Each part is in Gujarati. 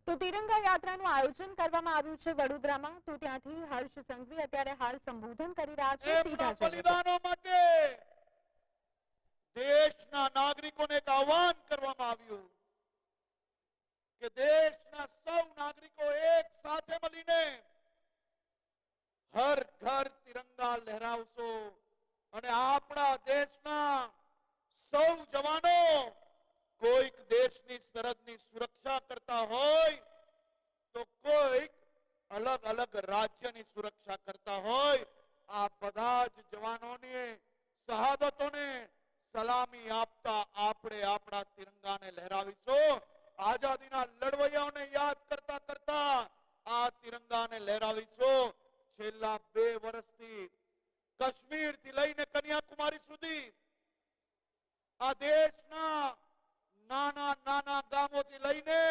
તો તિરંગા યાત્રાનું આયોજન કરવામાં આવ્યું છે વડોદરામાં। તો ત્યાંથી હર્ષ સંઘવી અત્યારે હાલ સંબોધન કરી રહ્યા છે। સીધા બલિદાનો માટે દેશના નાગરિકોને એક આહવાન કરવામાં આવ્યું કે દેશના સૌ નાગરિકો એક સાથે મળીને હર ઘર તિરંગા લહેરાવશો અને આપણા દેશના સૌ જવાનો કોઈક દેશની સરહદની સુરક્ષા કરતા હોય તો કોઈક અલગ અલગ રાજ્યની સુરક્ષા કરતા હોય, આ બધા જ જવાનોની શહાદતોને સલામી આપતા આપણે આપણા તિરંગાને લહેરાવીશું। આઝાદીના લડવૈયાઓને યાદ કરતા કરતા આ તિરંગાને લહેરાવીશું। છેલ્લા 2 વર્ષથી કાશ્મીર થી લઈને કન્યાકુમારી સુધી આ દેશના નાના નાના ગામોથી લઈને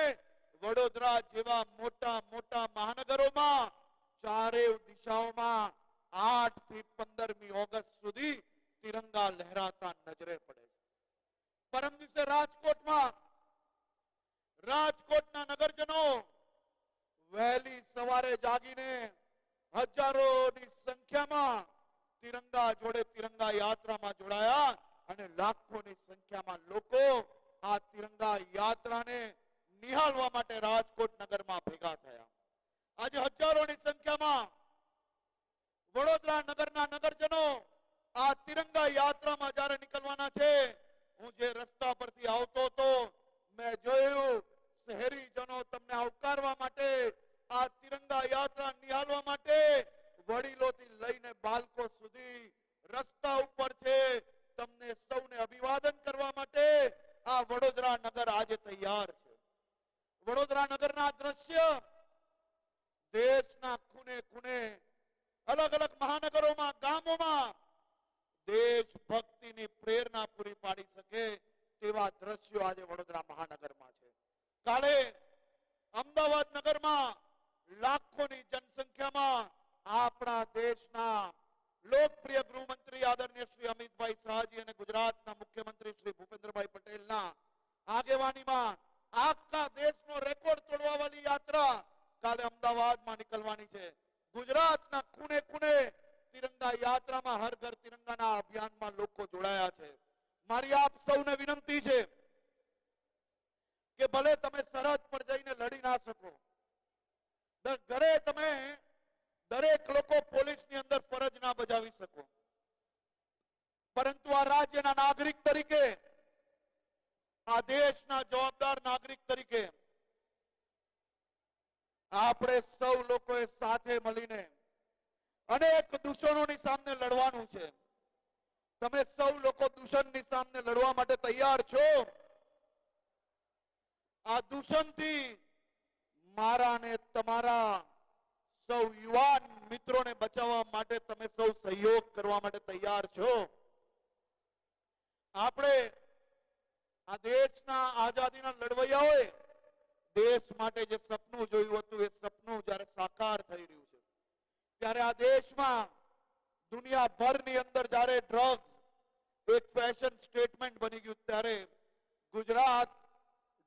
વડોદરા જેવા મોટા મોટા મહાનગરોમાં ચારેય દિશાઓમાં 8 થી 15મી ઓગસ્ટ સુધી તિરંગા લહેરાતા નજરે પડે છે। પરમ દિવસે રાજકોટના નગરજનો વહેલી સવારે જાગીને હજારોની સંખ્યામાં તિરંગા જોડે તિરંગા યાત્રામાં જોડાયા અને લાખોની સંખ્યામાં લોકો આ તિરંગા યાત્રાને નિહાળવા માટે રાજકોટ નગરમાં ભેગા થયા। આજે હજારોની સંખ્યામાં વડોદરા નગરના નગરજનો આ તિરંગા યાત્રામાં જ્યારે નીકળવાના છે, હું જે રસ્તા પરથી આવતો હતો મેં જોયું શહેરીજનો તમને આવકારવા માટે, આ તિરંગા યાત્રા નિહાળવા માટે વડીલોથી લઈને બાળકો સુધી રસ્તા ઉપર છે। તમને સૌને અભિવાદન કરવા માટે આ વડોદરા નગર આજે તૈયાર છે। વડોદરા નગરના દ્રશ્ય દેશના ખૂણે ખૂણે અલગ અલગ મહાનગરોમાં ગામોમાં દેશભક્તિની પ્રેરણા પૂરી પાડી શકે તેવા દ્રશ્યો આજે વડોદરા મહાનગરમાં છે। કાલે અમદાવાદ નગરમાં લાખોની જનસંખ્યામાં આપણા દેશના લોકપ્રિય ગૃહમંત્રી આદરણીય શ્રી અમિતભાઈ શાહજી અને ગુજરાતના મુખ્યમંત્રી શ્રી ભૂપેન્દ્રભાઈ પટેલના આગેવાનીમાં આખા દેશનો રેકોર્ડ તોડવા વાળી યાત્રા કાલે અમદાવાદમાં નીકળવાની છે। ગુજરાતના ખૂણે ખૂણે તિરંગા યાત્રામાં હર ઘર તિરંગાના અભિયાનમાં લોકો જોડાયા છે। મારી આપ સૌને વિનંતી છે કે ભલે તમે સરહદ પર જઈને લડી ના શકો, ઘરે તમે દરેક લોકો પોલીસની અંદર ફરજ ના બજાવી શકો, પરંતુ આ રાજ્યના નાગરિક તરીકે, આ દેશના જવાબદાર નાગરિક તરીકે આપણે સૌ લોકોએ સાથે મળીને અનેક દૂષણોની સામે લડવાનું છે। તમે સૌ લોકો દૂષણની સામે લડવા માટે તૈયાર છો? આ દૂષણથી મારા ને તમારા સૌ યુવાન મિત્રોને બચાવવા માટે તમે સૌ સહયોગ કરવા માટે તૈયાર છો? આપણે આ દેશના આઝાદીના લડવૈયાઓએ દેશ માટે જે સપનું જોયું હતું એ સપનું જ્યારે સાકાર થઈ રહ્યું છે, ત્યારે આ દેશમાં દુનિયાભરની અંદર જ્યારે ડ્રગ્સ એક ફેશન સ્ટેટમેન્ટ બની ગયું, ત્યારે ગુજરાત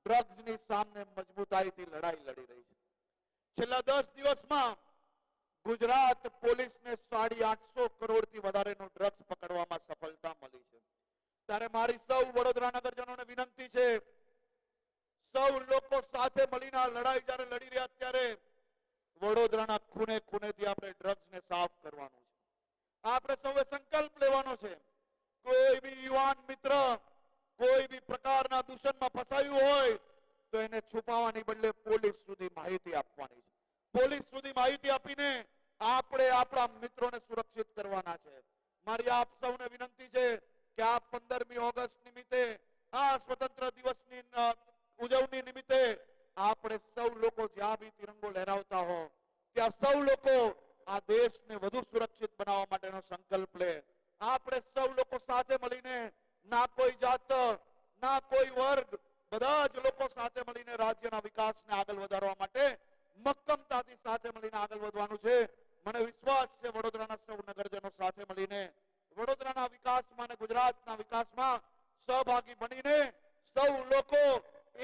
ડ્રગ્સની સામે મજબૂતાઈથી લડાઈ લડી રહી છે। છેલ્લા 10 દિવસમાં ગુજરાત પોલીસને 850 કરોડથી વધારેનું ડ્રગ્સ પકડવામાં સફળતા મળી છે। ત્યારે મારી સૌ વડોદરા નગરજનોને વિનંતી છે, સૌ લોકો સાથે મળીને આ લડાઈ જ્યારે લડી રહ્યા ત્યારે વડોદરાના ખૂણે ખૂણેથી આપણે ડ્રગ્સને સાફ કરવાનું છે। આપણે સૌએ સંકલ્પ લેવાનો છે, કોઈ બી યુવાન મિત્ર કોઈ બી પ્રકારના દૂષણમાં ફસાયું હોય તો એને છુપાવવાની બદલે પોલીસ સુધી માહિતી આપવાની છે। પોલીસ સુધી માહિતી આપીને આપણે આપણા મિત્રોને સુરક્ષિત કરવાના છે। મારી આપ સૌને વિનંતી છે કે આ 15મી ઓગસ્ટ નિમિત્તે, આ સ્વતંત્ર દિવસની ઉજવણી નિમિત્તે આપણે સૌ લોકો જ્યાં બી તિરંગો લહેરાવતા હો ત્યાં સૌ લોકો આ દેશને વધુ સુરક્ષિત બનાવવા માટેનો સંકલ્પ લે। આપણે સૌ લોકો સાથે મળીને ના કોઈ જાત ના કોઈ વર્ગ, બધા જ લોકો સાથે મળીને રાજ્યના વિકાસને આગળ વધારવા માટે મક્કમતાથી સાથે મળીને આગળ વધવાનું છે। મને વિશ્વાસ છે વડોદરાના સૌ નગરજનો સાથે મળીને વડોદરાના વિકાસમાં અને ગુજરાતના વિકાસમાં સહભાગી બનીને સૌ લોકો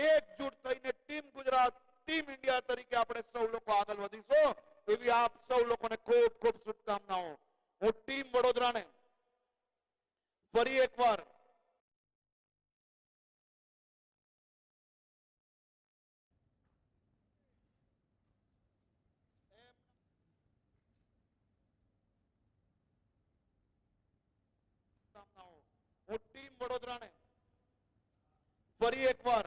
એકજૂટ થઈને ટીમ ગુજરાત ટીમ ઇન્ડિયા તરીકે આપણે સૌ લોકો આગળ વધીશું એવી આપ સૌ લોકોને ખૂબ ખૂબ શુભકામનાઓ. હું ટીમ વડોદરાને ફરી એકવાર હું ટીમ વડોદરાને ફરી એકવાર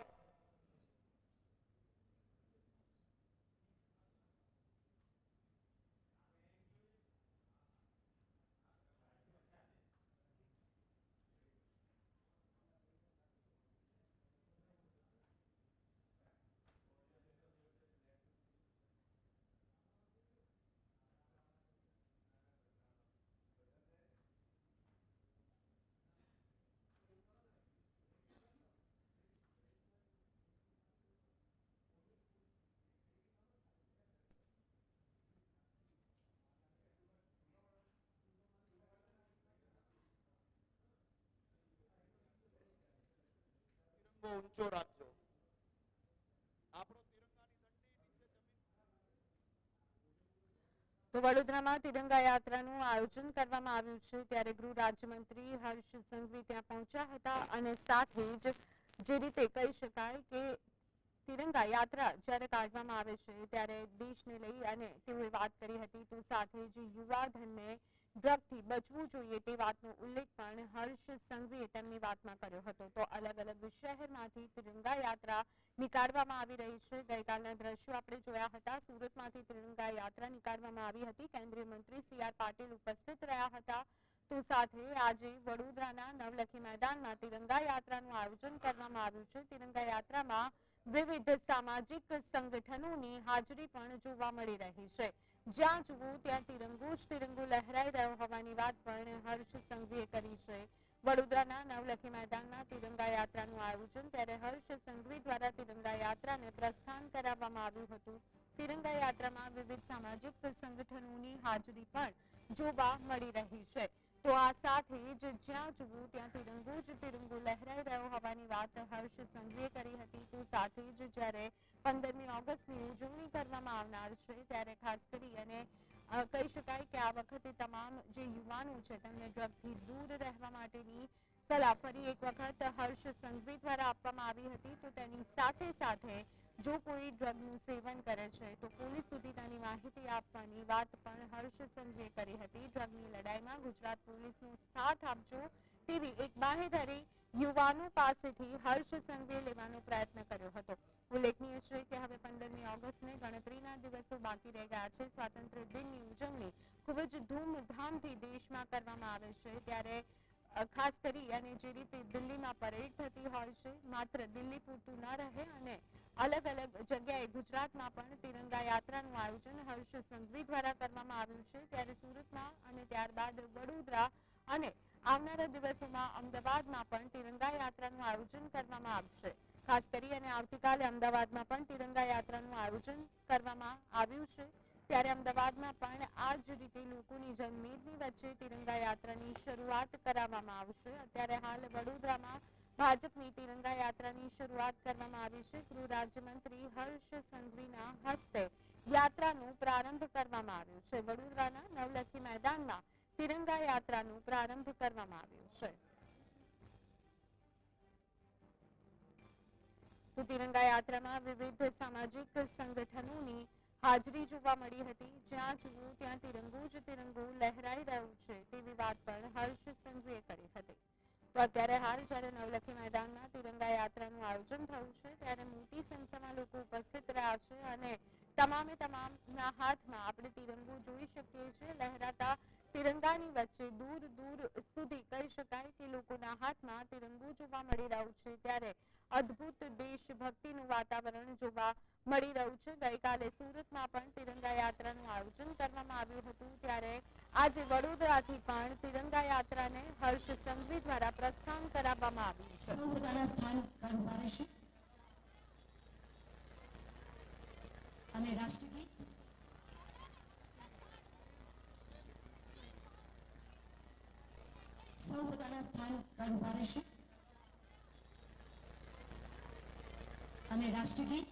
ઊંચો રાખજો. આપણો તો વડોદરામાં તિરંગા યાત્રાનું આયોજન કરવામાં આવ્યું છે ત્યારે ગૃહ રાજ્યમંત્રી હર્ષ સંઘવી ત્યાં પહોંચ્યા હતા અને સાથે જ જે રીતે કહી શકાય કે તિરંગા યાત્રા જ્યારે કાઢવામાં આવે છે ત્યારે દેશને લઈ અને તેઓએ વાત કરી હતી તો સાથે જ યુવાધનને ડ્રગથી બચવું જોઈએ તે વાતનો ઉલ્લેખ પણ હર્ષ સંઘવીએ તેમની વાતમાં કર્યો હતો. તો અલગ અલગ શહેરમાંથી તિરંગા યાત્રા નીકાળવામાં આવી રહી છે. ગઈકાલના દ્રશ્યો આપણે જોયા હતા. સુરતમાંથી તિરંગા યાત્રા નીકાળવામાં આવી હતી. કેન્દ્રીય મંત્રી સી.આર. પાટીલ ઉપસ્થિત રહ્યા હતા. તો સાથે આજે વડોદરાના નવલખી મેદાનમાં તિરંગા યાત્રાનું આયોજન કરવામાં આવ્યું છે. તિરંગા યાત્રામાં વિવિધ સામાજિક સંગઠનોની હાજરી પણ જોવા મળી રહી છે. જ્યાં જુઓ ત્યાં તિરંગો જ તિરંગો લહેરાઈ રહ્યો હોવાની વાત પણ હર્ષ સંઘવીએ કરી છે. વડોદરાના નવલખી મેદાનમાં તિરંગા યાત્રાનું આયોજન ત્યારે હર્ષ સંઘવી દ્વારા તિરંગા યાત્રાને પ્રસ્થાન કરાવવામાં આવ્યું હતું. તિરંગા યાત્રામાં વિવિધ સામાજિક સંગઠનોની હાજરી પણ જોવા મળી રહી છે. તો આ સાથે જ જ્યાં જુઓ ત્યાં તિરંગો જ તિરંગો લહેરાઈ રહ્યો હોવાની વાત હર્ષ સંઘવીએ કરી હતી. તો સાથે જ જ્યારે 15મી ઓગસ્ટની ઉજવણી કરવામાં આવનાર છે ત્યારે ખાસ કરી અને કહી શકાય કે આ વખતે તમામ જે યુવાનો છે તેમને ડ્રગથી દૂર રહેવા માટેની સલાહ ફરી એક વખત હર્ષ સંઘવી દ્વારા આપવામાં આવી હતી. તો તેની સાથે સાથે જો કોઈ ડ્રગનું સેવન કરે છે તો પોલીસ સુધી તેની માહિતી આપવાની વાત પણ હર્ષ સંઘવીએ કરી હતી. ડ્રગની લડાઈમાં ગુજરાત પોલીસનો સાથ આપજો તેવી એક બાહેધરી યુવાનો પાસેથી હર્ષ સંઘવીએ લેવાનો પ્રયત્ન કર્યો હતો. ઉલ્લેખનીય છે કે હવે 15મી ઓગસ્ટને ગણતરીના દિવસો બાકી રહી ગયા છે. સ્વાતંત્ર્ય દિનની ઉજવણી ખૂબ જ ધૂમધામથી દેશમાં કરવામાં આવે છે ત્યારે ખાસ કરી અને જે રીતે દિલ્હીમાં પરેડ થતી હોય છે માત્ર દિલ્હી પૂરતું ન રહે અને અલગ અલગ જગ્યાએ ગુજરાતમાં પણ તિરંગા યાત્રાનું આયોજન હર્ષ સંઘવી દ્વારા કરવામાં આવ્યું છે. ત્યારે સુરતમાં અને ત્યારબાદ વડોદરા અને આવનારા દિવસોમાં અમદાવાદમાં પણ તિરંગા યાત્રાનું આયોજન કરવામાં આવશે. ખાસ કરી અને આવતીકાલે અમદાવાદમાં પણ તિરંગા યાત્રાનું આયોજન કરવામાં આવ્યું છે. ત્યારે અમદાવાદમાં પણ આ જ રીતે લોકોની જનમેદની વચ્ચે તિરંગા યાત્રાની શરૂઆત કરાવવામાં આવશે. અત્યારે હાલ વડોદરામાં ભાજપની તિરંગા યાત્રાની શરૂઆત કરવામાં આવી છે. ગૃહ રાજ્યમંત્રી હર્ષ સંઘવીના હસ્તે યાત્રાનો પ્રારંભ કરવામાં આવ્યો છે. વડોદરાના નવલખી મેદાનમાં તિરંગા યાત્રાનો પ્રારંભ કરવામાં આવ્યો છે. તો તિરંગા યાત્રામાં વિવિધ સામાજિક સંગઠનોની હાજરી જોવા મળી હતી. જ્યાં જુઓ ત્યાં તિરંગો જ તિરંગો લહેરાઈ રહ્યો છે તેવી વાત પણ હર્ષ સંઘવીએ કરી હતી. તો અત્યારે હાલ જ્યારે નવલખી મેદાનમાં તિરંગા યાત્રાનું આયોજન થયું છે ત્યારે મોટી સંખ્યામાં લોકો ઉપસ્થિત રહ્યા છે અને તમામના હાથમાં આપણે તિરંગો જોઈ શકીએ છીએ. લહેરાતા તિરંગાની વચ્ચે દૂર દૂર સુધી કહી શકાય કે લોકોના હાથમાં તિરંગો જોવા મળી રહ્યો છે. ત્યારે અદ્ભુત દેશભક્તિનું વાતાવરણ જોવા મળી રહ્યું છે. ગઈકાલે સુરતમાં પણ તિરંગા યાત્રાનું આયોજન કરવામાં આવ્યું હતું ત્યારે આજે વડોદરાથી પણ તિરંગા યાત્રાને હર્ષ સંઘવી દ્વારા પ્રસ્થાન કરાવવામાં આવ્યું છે. પોતાના સ્થાન પર ઉભા રહેશે અને રાષ્ટ્રગીત સૌ પોતાના સ્થાન પર ઉભા રહેશે અને રાષ્ટ્રગીત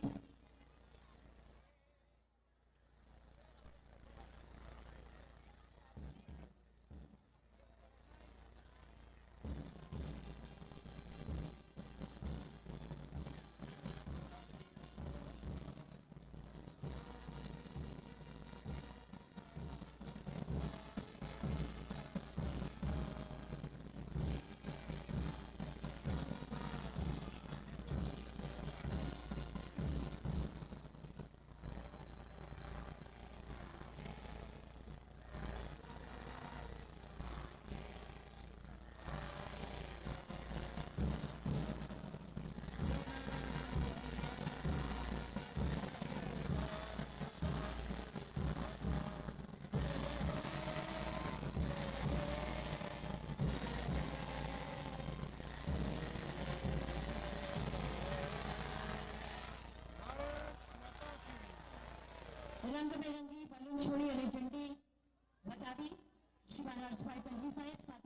રંગબેરંગી બલૂન છોડી અને ઝંડી બતાવી શ્રીમાન હર્ષભાઈ સંઘવી સાહેબ સાથે